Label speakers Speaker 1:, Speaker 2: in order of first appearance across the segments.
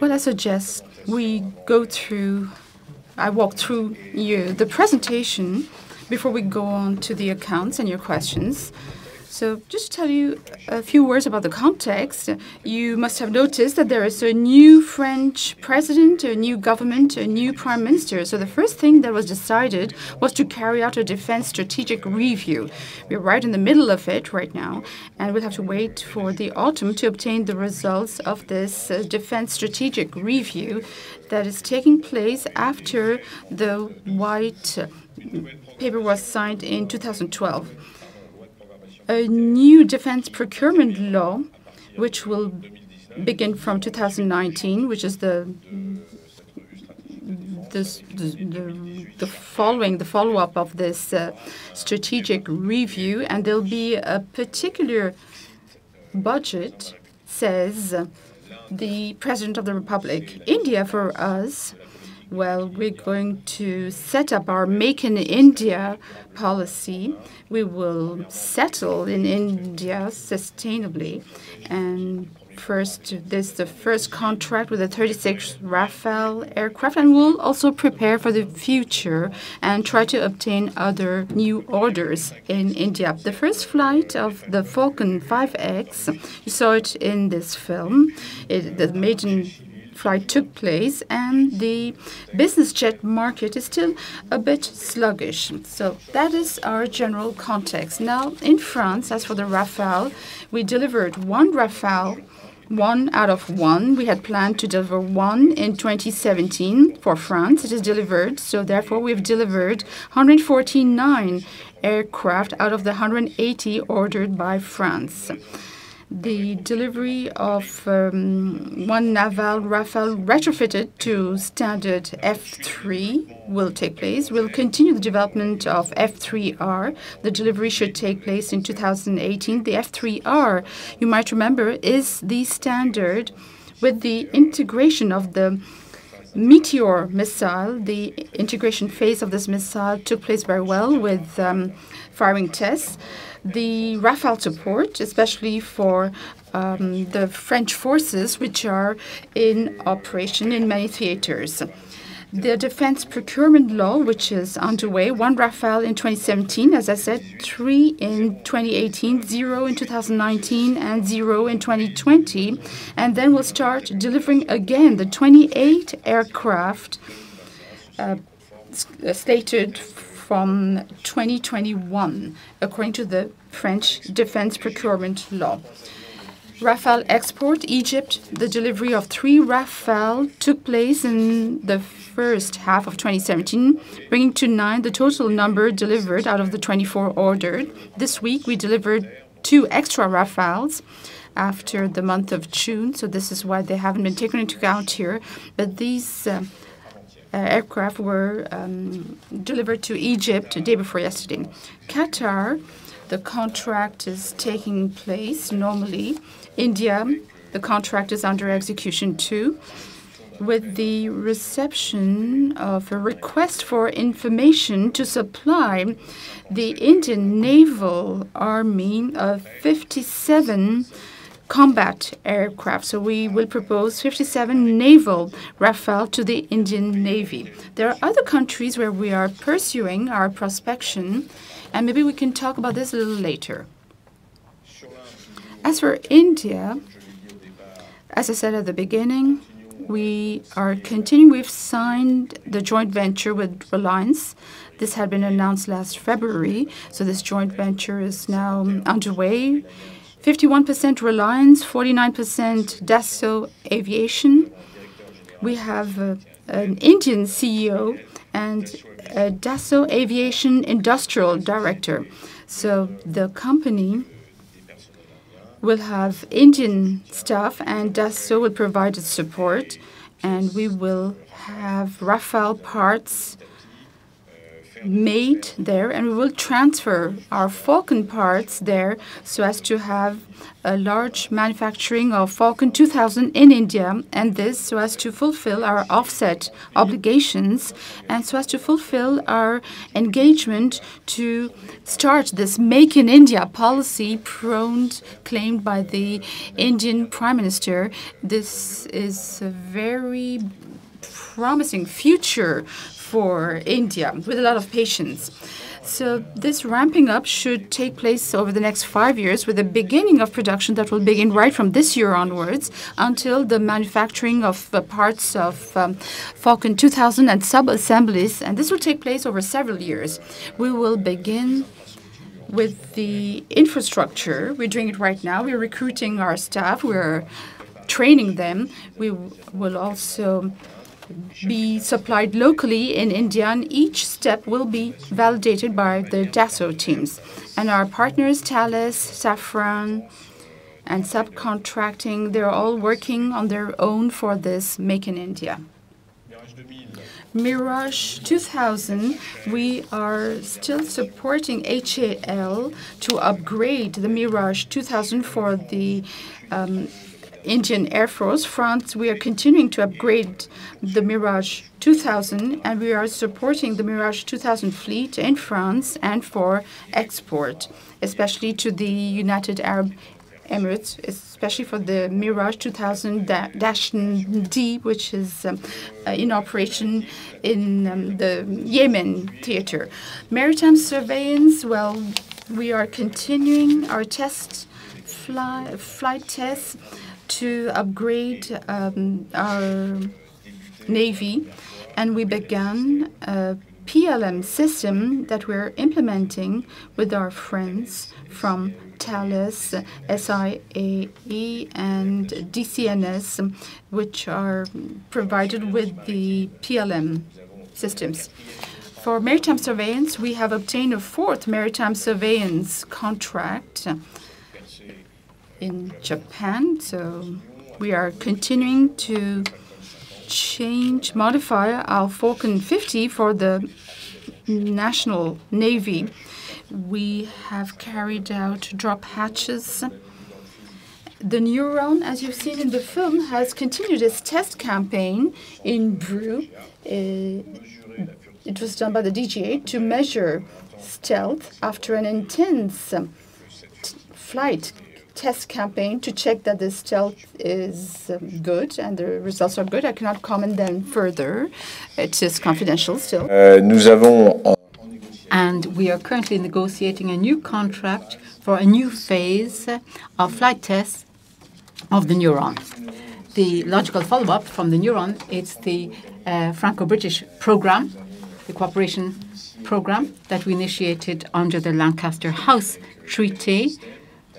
Speaker 1: Well, I suggest I walk through the presentation before we go on to the accounts and your questions. So just to tell you a few words about the context, you must have noticed that there is a new French president, a new government, a new prime minister. So the first thing that was decided was to carry out a defense strategic review. We're right in the middle of it right now, and we'll have to wait for the autumn to obtain the results of this defense strategic review that is taking place after the white paper was signed in 2012. A new defense procurement law, which will begin from 2019, which is the follow-up of this strategic review, and there'll be a particular budget, says the President of the Republic. India, for us, well, we're going to set up our Make in India policy. We will settle in India sustainably. And first, this is the first contract with the 36 Rafale aircraft, and we'll also prepare for the future and try to obtain other new orders in India. The first flight of the Falcon 5X, you saw it in this film. The maiden flight took place, and the business jet market is still a bit sluggish. So that is our general context. Now, in France, as for the Rafale, we delivered one Rafale, one out of one. We had planned to deliver one in 2017 for France. It is delivered, so therefore we've delivered 149 aircraft out of the 180 ordered by France. The delivery of one naval Rafale retrofitted to standard F3 will take place. We'll continue the development of F3R. The delivery should take place in 2018. The F3R, you might remember, is the standard with the integration of the Meteor missile. The integration phase of this missile took place very well with firing tests. The Rafale support, especially for the French forces, which are in operation in many theaters. The defense procurement law, which is underway, one Rafale in 2017, as I said, 3 in 2018, 0 in 2019, and 0 in 2020. And then we'll start delivering again the 28 aircraft slated from 2021, according to the French defense procurement law. Rafale export, Egypt, the delivery of 3 Rafale took place in the first half of 2017, bringing to 9 the total number delivered out of the 24 ordered. This week, we delivered 2 extra Rafales after the month of June, so this is why they haven't been taken into account here. But these aircraft were delivered to Egypt the day before yesterday. Qatar, the contract is taking place normally. India, the contract is under execution too, with the reception of a request for information to supply the Indian Naval Army of 57 combat aircraft. So we will propose 57 naval Rafale to the Indian Navy. There are other countries where we are pursuing our prospection, and maybe we can talk about this a little later. As for India, as I said at the beginning, we are continuing. We've signed the joint venture with Reliance. This had been announced last February, so this joint venture is now underway. 51% Reliance, 49% Dassault Aviation. We have an Indian CEO and a Dassault Aviation Industrial Director. So the company will have Indian staff, and Dassault will provide its support, and we will have Rafale parts made there, and we will transfer our Falcon parts there so as to have a large manufacturing of Falcon 2000 in India, and this so as to fulfill our offset obligations and so as to fulfill our engagement to start this Make in India policy claimed by the Indian Prime Minister. This is a very promising future for India with a lot of patience. So this ramping up should take place over the next 5 years, with the beginning of production that will begin right from this year onwards until the manufacturing of parts of Falcon 2000 and sub-assemblies. And this will take place over several years. We will begin with the infrastructure. We're doing it right now. We're recruiting our staff. We're training them. We will also be supplied locally in India, and each step will be validated by the Dassault teams. And our partners, Thales, Safran, and subcontracting, they're all working on their own for this Make in India. Mirage 2000, we are still supporting HAL to upgrade the Mirage 2000 for the Indian Air Force. France, we are continuing to upgrade the Mirage 2000, and we are supporting the Mirage 2000 fleet in France and for export, especially to the United Arab Emirates, especially for the Mirage 2000-D, which is in operation in the Yemen theater. Maritime surveillance, well, we are continuing our flight tests to upgrade our Navy, and we began a PLM system that we're implementing with our friends from Thales, SIAE, and DCNS, which are provided with the PLM systems. For maritime surveillance, we have obtained a 4th maritime surveillance contract in Japan. So we are continuing to modify our Falcon 50 for the National Navy. We have carried out drop hatches. The Neuron, as you've seen in the film, has continued its test campaign in Bru. It was done by the DGA to measure stealth after an intense flight test campaign to check that the stealth is good, and the results are good. I cannot comment them further. It is confidential still. And we are currently negotiating a new contract for a new phase of flight tests of the Neuron. The logical follow-up from the Neuron, it's the Franco-British program, the cooperation program that we initiated under the Lancaster House Treaty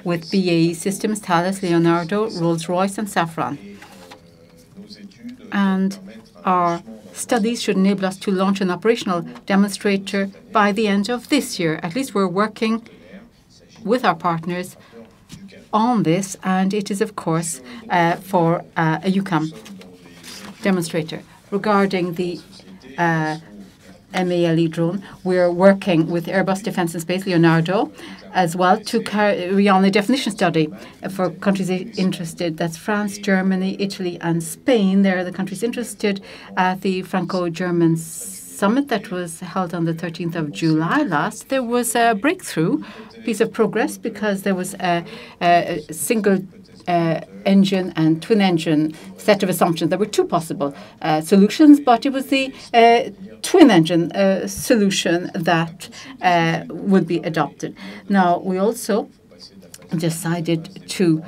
Speaker 1: with BAE Systems, Thales, Leonardo, Rolls-Royce, and Safran. And our studies should enable us to launch an operational demonstrator by the end of this year. At least we're working with our partners on this, and it is, of course, for a UCAM demonstrator. Regarding the MALE drone, we're working with Airbus Defence and Space, Leonardo, as well, to carry on a definition study for countries interested. That's France, Germany, Italy, and Spain. They're the countries interested at the Franco-German summit that was held on the 13th of July last. There was a breakthrough piece of progress because there was a single engine and twin engine set of assumptions. There were 2 possible solutions, but it was the twin engine solution that would be adopted. Now, we also decided to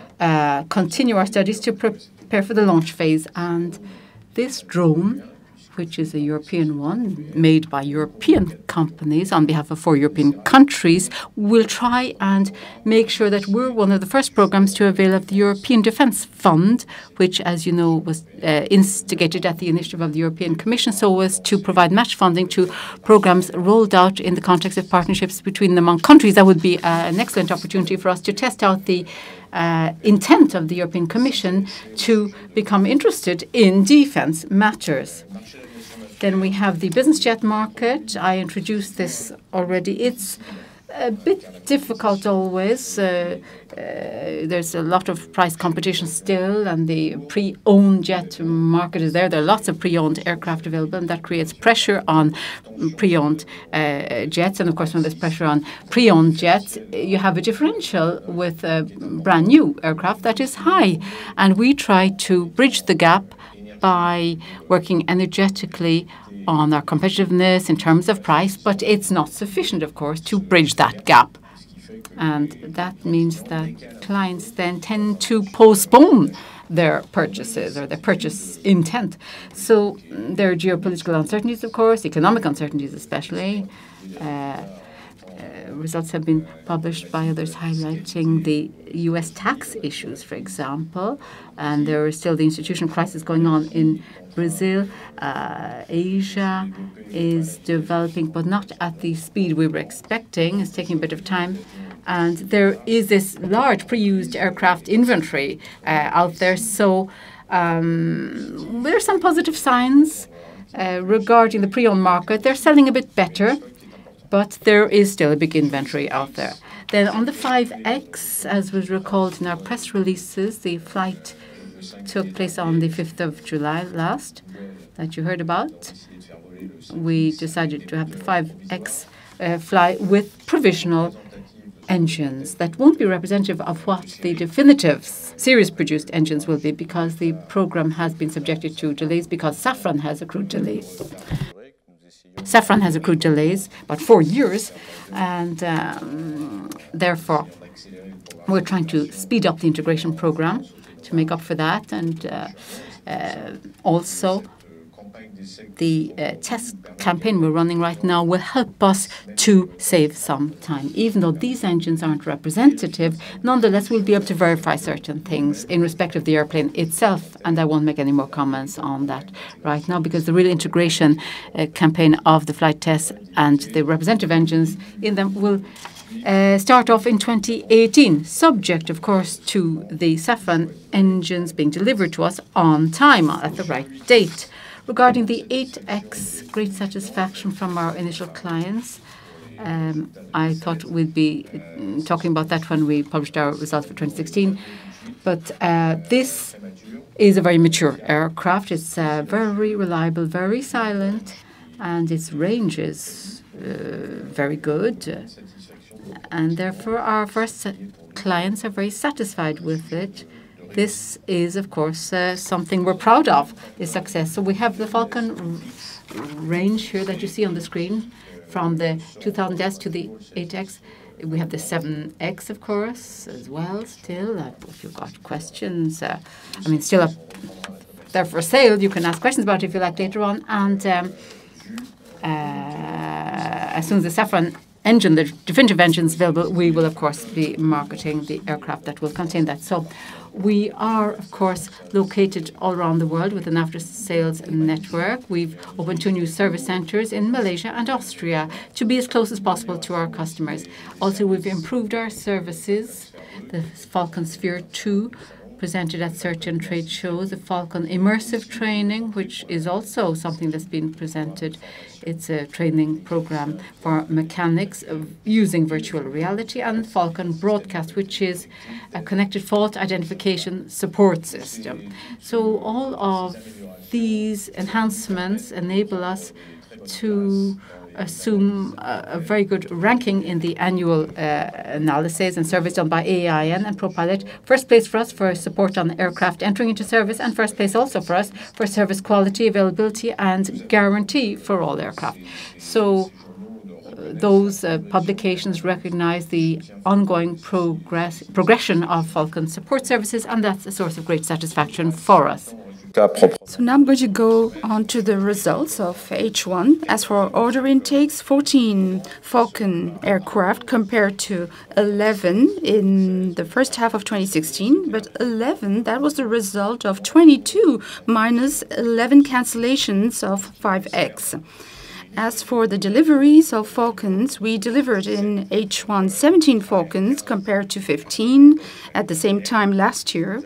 Speaker 1: continue our studies to prepare for the launch phase, and this drone, which is a European one made by European companies on behalf of 4 European countries, will try and make sure that we're one of the first programs to avail of the European Defence Fund, which, as you know, was instigated at the initiative of the European Commission, so as to provide match funding to programs rolled out in the context of partnerships between among countries. That would be an excellent opportunity for us to test out the intent of the European Commission to become interested in defence matters.
Speaker 2: Then we have the business jet market. I introduced this already. It's a bit difficult always. There's a lot of price competition still, and the pre-owned jet market is there. There are lots of pre-owned aircraft available, and that creates pressure on pre-owned jets. And of course, when there's pressure on pre-owned jets, you have a differential with a brand new aircraft that is high. And we try to bridge the gap by working energetically on our competitiveness in terms of price, but it's not sufficient, of course, to bridge that gap. And that means that clients then tend to postpone their purchases or their purchase intent. So there are geopolitical uncertainties, of course, economic uncertainties especially. Results have been published by others highlighting the U.S. tax issues, for example, and there is still the institutional crisis going on in Brazil. Asia is developing, but not at the speed we were expecting. It's taking a bit of time. And there is this large pre-used aircraft inventory out there. So there are some positive signs regarding the pre-owned market. They're selling a bit better, but there is still a big inventory out there. Then on the 5X, as was recalled in our press releases, the flight took place on the 5th of July last that you heard about. We decided to have the 5X fly with provisional engines that won't be representative of what the definitive series-produced engines will be, because the program has been subjected to delays because Safran has accrued delays. Safran has accrued delays, about 4 years, and therefore we're trying to speed up the integration program to make up for that, and also the test campaign we're running right now will help us to save some time. Even though these engines aren't representative, nonetheless we'll be able to verify certain things in respect of the airplane itself, and I won't make any more comments on that right now, because the real integration campaign of the flight tests and the representative engines in them will start off in 2018, subject, of course, to the Safran engines being delivered to us on time at the right date. Regarding the 8X, great satisfaction from our initial clients. I thought we'd be talking about that when we published our results for 2016. But this is a very mature aircraft. It's very reliable, very silent, and its range is very good. And therefore, our first clients are very satisfied with it. This is, of course, something we're proud of, this success. So we have the Falcon range here that you see on the screen, from the 2000S to the 8X. We have the 7X, of course, as well, still. If you've got questions, still up there for sale. You can ask questions about it if you like later on. And as soon as the Safran engine, the definitive engine is available, we will, of course, be marketing the aircraft that will contain that. So we are, of course, located all around the world with an after-sales network. We've opened 2 new service centres in Malaysia and Austria to be as close as possible to our customers. Also, we've improved our services. The Falcon Sphere 2 presented at certain trade shows, the Falcon Immersive Training, which is also something that's been presented. It's a training program for mechanics using virtual reality, and Falcon Broadcast, which is a connected fault identification support system. So all of these enhancements enable us to assume a very good ranking in the annual analysis and surveys done by AIN and ProPilot. First place for us for support on aircraft entering into service, and first place also for us for service quality, availability and guarantee for all aircraft. So those publications recognize the ongoing progression of Falcon support services, and that's a source of great satisfaction for us.
Speaker 1: So now I'm going to go on to the results of H1. As for order intakes, 14 Falcon aircraft compared to 11 in the first half of 2016. But 11, that was the result of 22 minus 11 cancellations of 5X. As for the deliveries of Falcons, we delivered in H1 17 Falcons compared to 15 at the same time last year.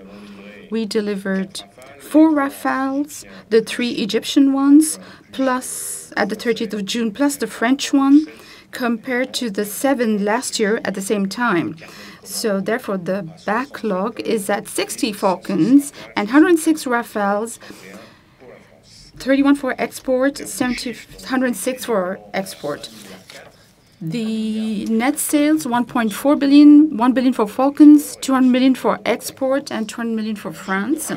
Speaker 1: We delivered 4 Rafales, the 3 Egyptian ones, plus at the 30th of June, plus the French one, compared to the 7 last year at the same time. So therefore, the backlog is at 60 Falcons and 106 Rafales, 31 for export, 106 for export. The net sales, 1.4 billion, 1 billion for Falcons, 200 million for export, and 200 million for France.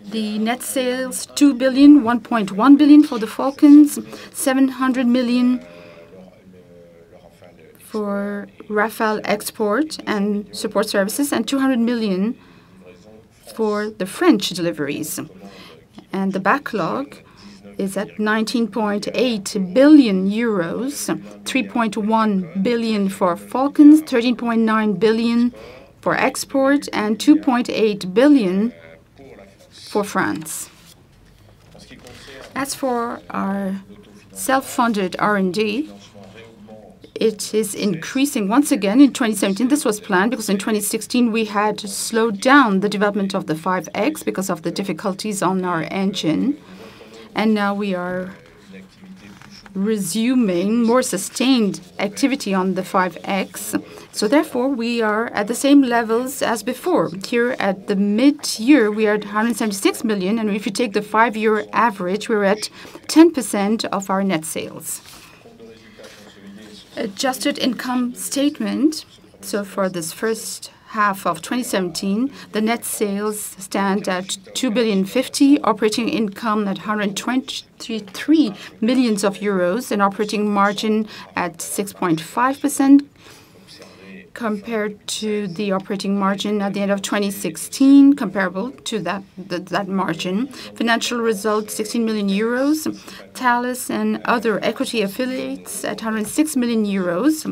Speaker 1: The net sales, 2 billion, 1.1 billion for the Falcons, 700 million for Rafale export and support services, and 200 million for the French deliveries. And the backlog is at 19.8 billion euros, 3.1 billion for Falcons, 13.9 billion for export, and 2.8 billion for France. As for our self-funded R&D, it is increasing once again in 2017. This was planned because in 2016 we had slowed down the development of the 5X because of the difficulties on our engine. And now we are resuming more sustained activity on the 5X. So therefore, we are at the same levels as before. Here at the mid-year, we are at 176 million. And if you take the 5-year average, we're at 10% of our net sales. Adjusted income statement. So for this first half of 2017, the net sales stand at 2.05 billion, operating income at 123 million euros, and operating margin at 6.5%, compared to the operating margin at the end of 2016, comparable to that margin. Financial result, 16 million euros. Thales and other equity affiliates at 106 million euros.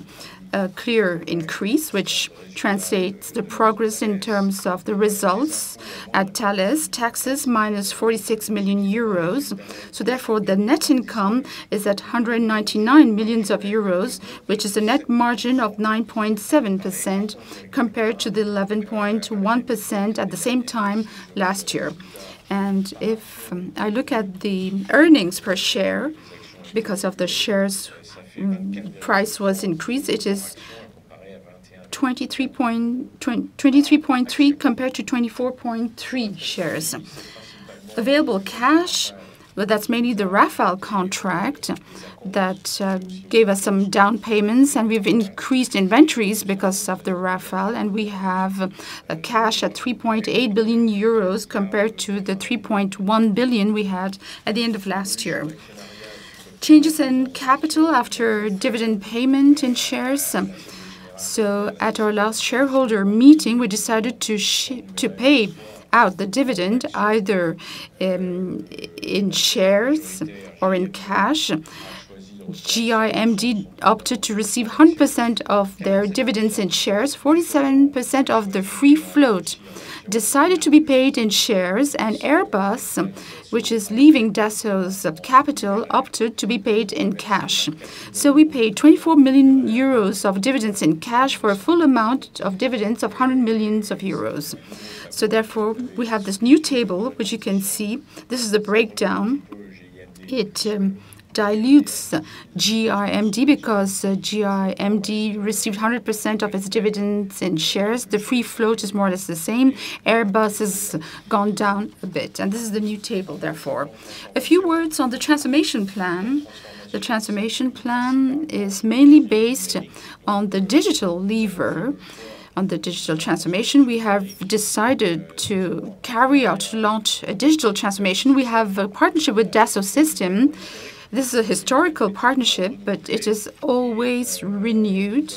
Speaker 1: A clear increase, which translates the progress in terms of the results at Thales. Taxes minus 46 million euros. So therefore, the net income is at 199 million euros, which is a net margin of 9.7% compared to the 11.1% at the same time last year. And if I look at the earnings per share, because of the shares price was increased, it is 23.3 compared to 24.3 shares. Available cash, well, that's mainly the Rafale contract that gave us some down payments, and we've increased inventories because of the Rafale, and we have a cash at 3.8 billion euros compared to the 3.1 billion we had at the end of last year. Changes in capital after dividend payment in shares. So at our last shareholder meeting, we decided to pay out the dividend either in shares or in cash. GIMD opted to receive 100% of their dividends in shares. 47% of the free float decided to be paid in shares, and Airbus, which is leaving Dassault's capital, opted to be paid in cash. So we paid 24 million euros of dividends in cash for a full amount of dividends of 100 million euros. So therefore, we have this new table, which you can see. This is the breakdown. It dilutes GIMD because GIMD received 100% of its dividends in shares. The free float is more or less the same. Airbus has gone down a bit. And this is the new table, therefore. A few words on the transformation plan. The transformation plan is mainly based on the digital lever. On the digital transformation, we have decided to launch a digital transformation. We have a partnership with Dassault Systèmes. This is a historical partnership, but it is always renewed.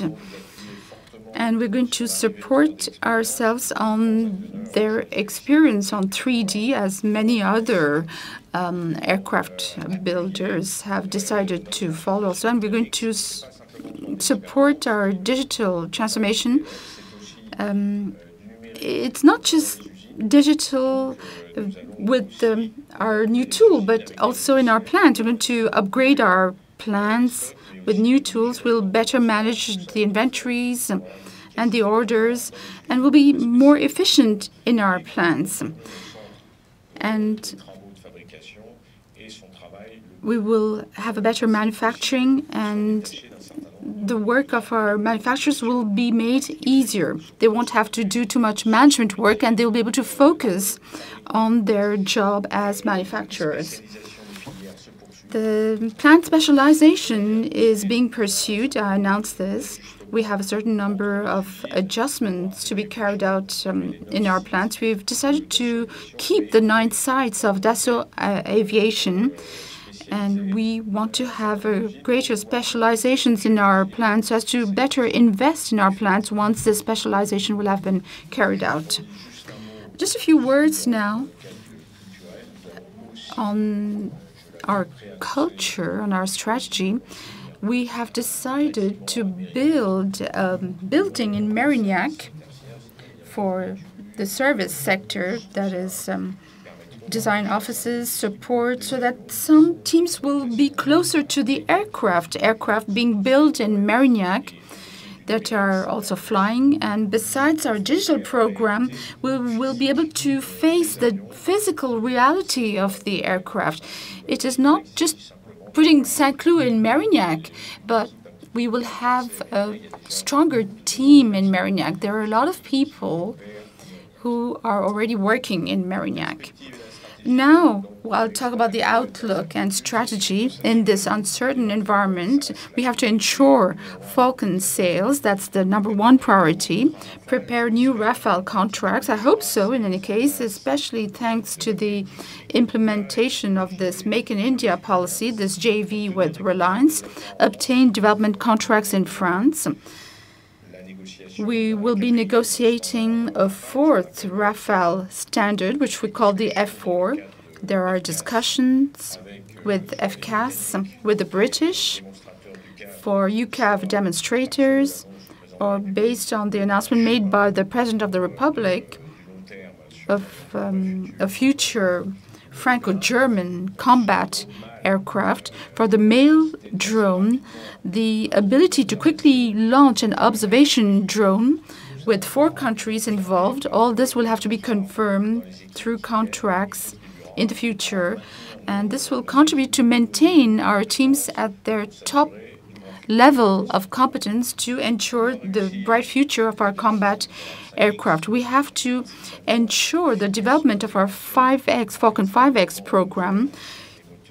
Speaker 1: And we're going to support ourselves on their experience on 3D, as many other aircraft builders have decided to follow. So, and we're going to support our digital transformation. It's not just digital with our new tool, but also in our plants. We're going to upgrade our plants with new tools. We'll better manage the inventories and the orders, and we'll be more efficient in our plants. and we will have a better manufacturing, and the work of our manufacturers will be made easier. They won't have to do too much management work, and they'll be able to focus on their job as manufacturers. The plant specialization is being pursued. I announced this. We have a certain number of adjustments to be carried out in our plants. We've decided to keep the 9 sites of Dassault Aviation, and we want to have a greater specializations in our plants so as to better invest in our plants once the specialization will have been carried out. Just a few words now on our culture, on our strategy. We have decided to build a building in Mérignac for the service sector, that is design offices, support, so that some teams will be closer to the aircraft being built in Mérignac that are also flying. And besides our digital program, we'll be able to face the physical reality of the aircraft. It is not just putting Saint-Cloud in Mérignac, but we will have a stronger team in Mérignac. There are a lot of people who are already working in Mérignac. Now, I'll talk about the outlook and strategy in this uncertain environment. We have to ensure Falcon sales. That's the #1 priority. Prepare new Rafale contracts. I hope so, in any case, especially thanks to the implementation of this Make in India policy, this JV with Reliance. Obtain development contracts in France. We will be negotiating a 4th Rafale standard, which we call the F4. There are discussions with FCAS, with the British, for UCAV demonstrators, or based on the announcement made by the President of the Republic of a future Franco-German combat aircraft. For the male drone, the ability to quickly launch an observation drone with 4 countries involved. All this will have to be confirmed through contracts in the future, and this will contribute to maintain our teams at their top level of competence to ensure the bright future of our combat aircraft. We have to ensure the development of our Falcon 5X program,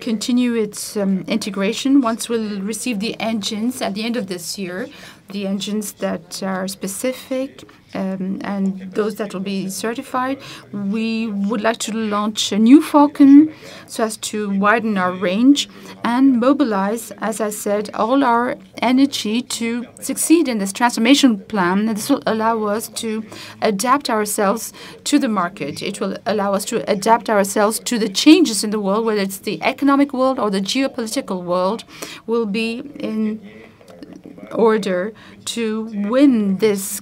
Speaker 1: continue its integration. Once we'll receive the engines at the end of this year, the engines that are specific and those that will be certified, we would like to launch a new Falcon so as to widen our range and mobilize, as I said, all our energy to succeed in this transformation plan. And this will allow us to adapt ourselves to the market. It will allow us to adapt ourselves to the changes in the world, whether it's the economic world or the geopolitical world, will be in order to win this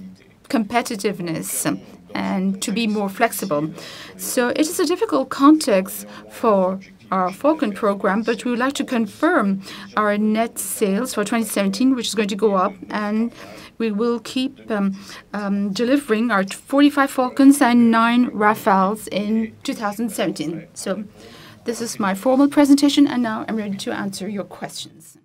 Speaker 1: competitiveness and to be more flexible. So it is a difficult context for our Falcon program, but we would like to confirm our net sales for 2017, which is going to go up, and we will keep delivering our 45 Falcons and 9 Rafales in 2017. So this is my formal presentation, and now I'm ready to answer your questions.